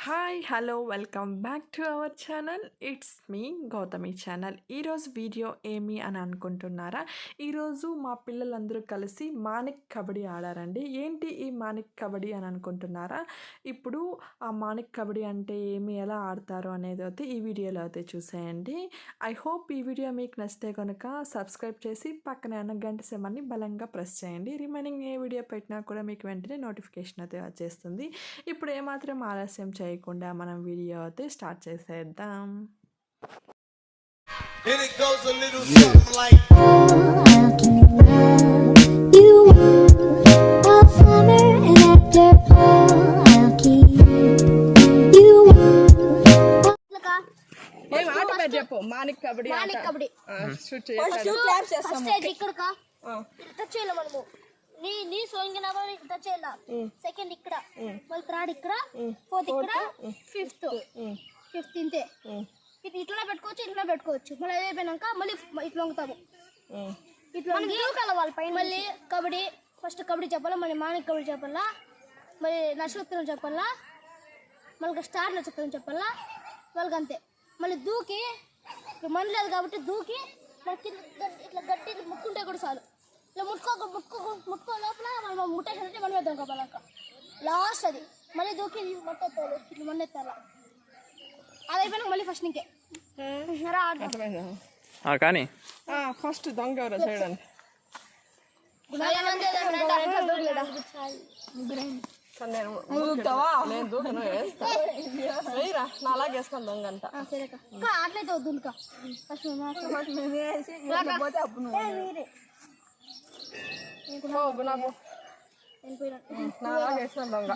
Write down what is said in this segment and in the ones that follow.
Hi hello welcome back to our channel. It's me Gautami channel. ఈరోజు video ఏమి అని అనుకుంటున్నారా? ఈరోజు మా పిల్లలందరూ కలిసి మానిక్ కబడ్డీ ఆడారండి. ఏంటి ఈ మానిక్ కబడ్డీ అని అనుకుంటున్నారా? ఇప్పుడు ఆ మానిక్ కబడ్డీ అంటే ఏమి, ఎలా ఆడతారు అనేది అయితే ఈ వీడియోలో అయితే చూసేయండి. ఐ హోప్ ఈ వీడియో మీకు నచ్చితే కనుక సబ్స్క్రైబ్ చేసి పక్కనే ఉన్న గంట సింబల్ని బలంగా ప్రెస్ చేయండి. రిమైనింగ్ ఏ వీడియో పెట్టినా కూడా మీకు వెంటనే నోటిఫికేషన్ అయితే వచ్చేస్తుంది. ఇప్పుడు ఏమాత్రం ఆలస్యం చేయకుండా మనం వీడియో అయితే స్టార్ట్ చేసేద్దాం. And it goes a little something like ఏం ఆట పేరు చెప్పు. మానిక్ కబడ్డీ. మానిక్ కబడ్డీ షూట్ చేయాలి. ఫస్ట్ ఇక్కడక టచ్ చేయాలి మనము. నీ సోయింగ్ టచ్ చేయాలి. సెకండ్ ఇక్కడ, మళ్ళీ థర్డ్ ఇక్కడ, ఫోర్త్ ఇక్కడ, ఫిఫ్త్ ఇంతే. ఇది ఇట్లా పెట్టుకోవచ్చు. మళ్ళీ అయిపోయినాక మళ్ళీ ఇట్లా వంగుతాము. ఇట్లా మళ్ళీ కబడ్డీ. ఫస్ట్ కబడ్డీ చెప్పాలా, మళ్ళీ మానిక్ కబడ్డీ చెప్పాలా, మళ్ళీ నక్షత్రం చెప్పాలా, మళ్ళీ స్టార్ నక్షత్రం చెప్పాలా, వాళ్ళకి అంతే. మళ్ళీ దూకి మన లేదు కాబట్టి దూకి మనకి ఇట్లా గట్టి ముట్టుకుంటే కూడా చాలు. ఇలా ముట్టుకో లోపల మనం ముట్టేసారంటే మనం వేద్దాం కాపాలక లాస్ట్ అది. మళ్ళీ దూకి మట్టెత్తాలి, ఇట్లా మన్నెత్తాలా. అది అయిపోయినాక మళ్ళీ ఫస్ట్ నీకే కానీ ఫస్ట్ దొంగ ఎవరో చేయడానికి అలాగేస్తాను దొంగ అంతా. అట్లయితే వద్దు ఫస్ట్ నాలాగేస్తాను దొంగ.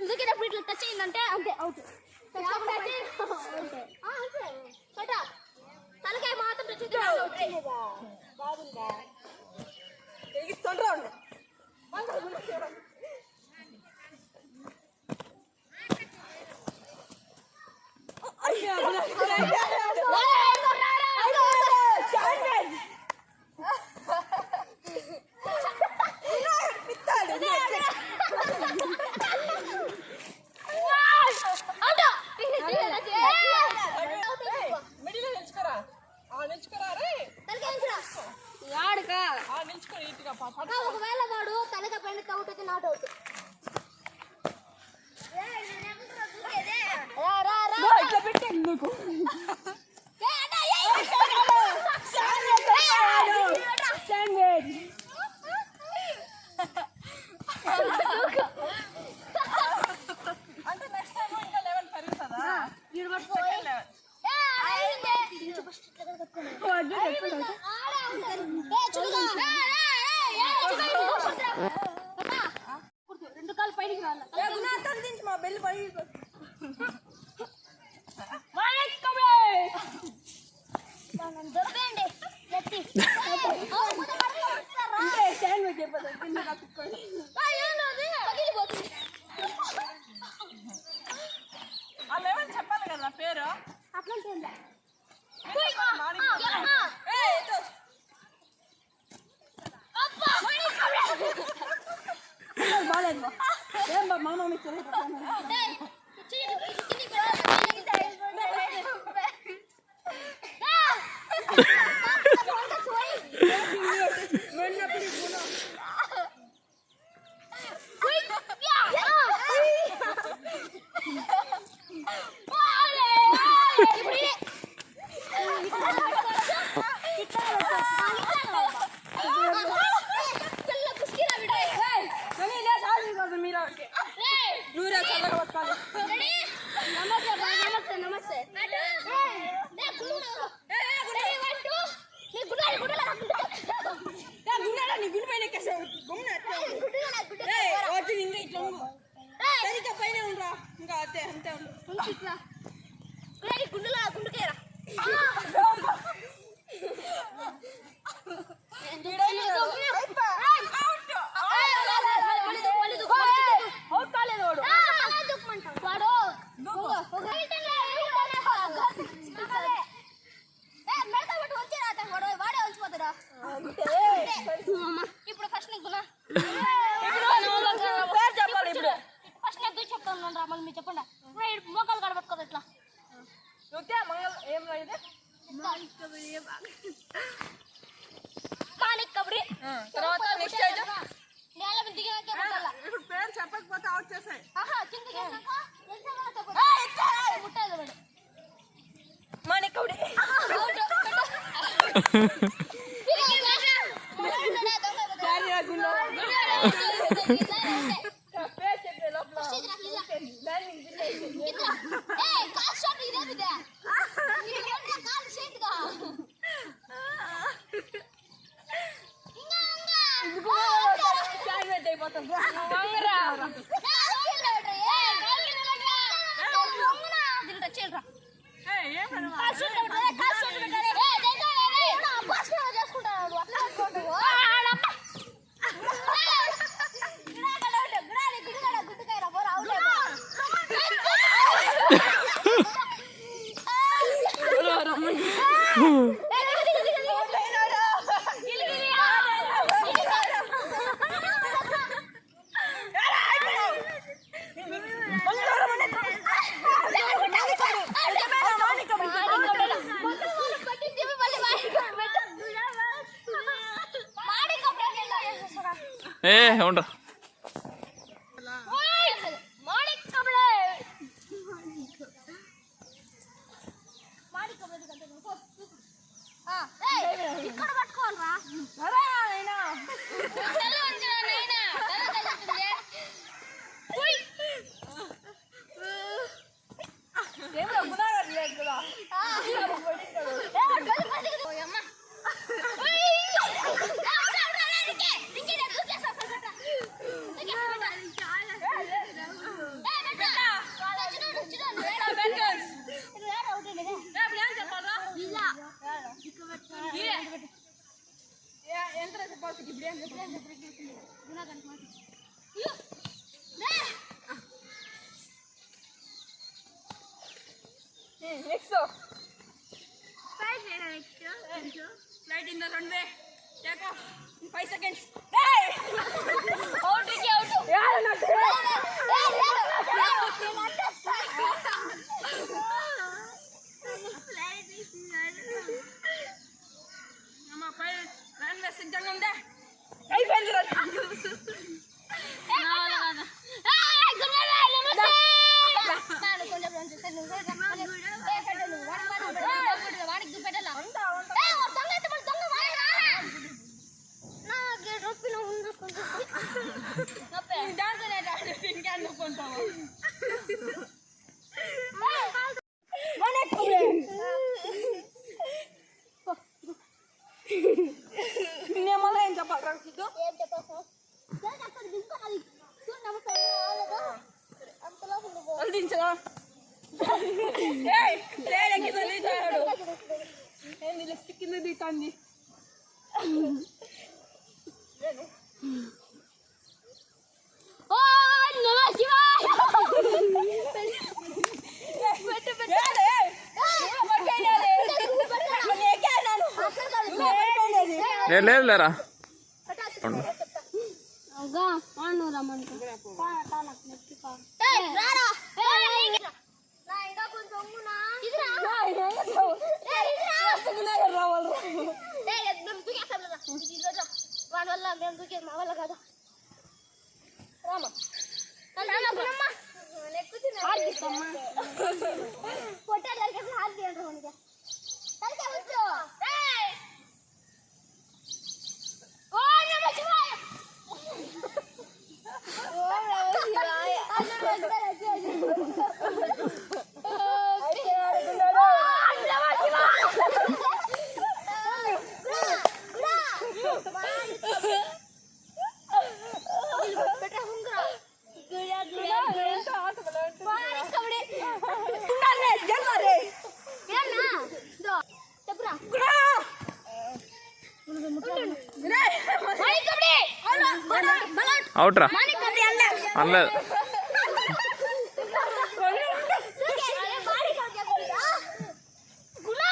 దూకేటప్పుడు ఇట్లా టచ్ అయిందంటే అంతే అవుట్. తలకాయ మాత్రం టచ్ బాగుందా. ఒకవేళ వాడు తలకాయ పైన అవుట్ అయితే నాట్ అవుట్. రెండు కాళ్ళు పైకి రావాలి. మా బెల్లి పై చెప్పాలి కదా పేరు. అట్లా నమస్తే. గుండులా గుండుకేరా ఇప్పుడు ఫస్ట్ నీకు ఫస్ట్ నాకు చెప్తాను రా మళ్ళీ మీరు చెప్పండి మోకాలు కడబట్టుకోదు ఎట్లా మాణిక్ కబడ్డీ తర్వాత నెక్స్ట్ అయితే నేల మీద దిగినాక కొట్టాలా ఇప్పుడు పేరు చెప్పకపోతే అవుట్ చేసాయి ఆహా కిందకి వెళ్ళాక ఎంతమంది చెప్పండి ముట్టాలి వాడు మాణిక్ కబడ్డీ పేరు చెప్పే లోపల అయిపోతుంది ఉండరా ఇక్కడ పట్టుకోవాలరా next flight in the runway take off 5 seconds out కి అవుట్ అమ్మ పై రన్వే సిద్ధంగా ఉందా అయిపోయింది నేమల్లా ఏం చెప్పాలి అందించదా ఏంది లిప్స్టిక్ కింద దిగుతుంది లేదు లేరా వాడి వల్ల మేము దూకేది మా వల్ల కాదు రామా పొట్టాలి హాల్ తీయండి అవుట్ రా మాణిక్ కబడ్డీ అన్నా అనలేదు అరే బాడీ కబడ్డీ గునా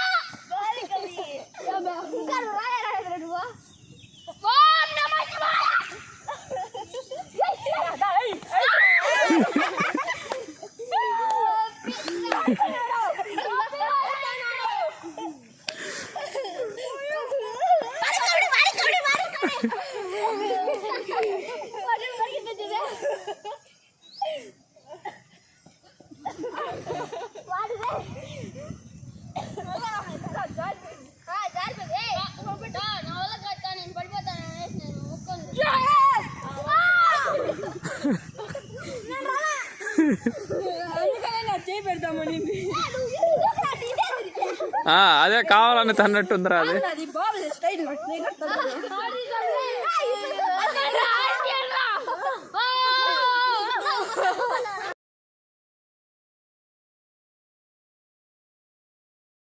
బాడీ కబడ్డీ ఇంకా రాయరా నువ్వు ఓం నమః శివాయ చేయి పెడతామని అదే కావాలని తన్నట్టుందిరా అది అది బాబు స్ట్రైట్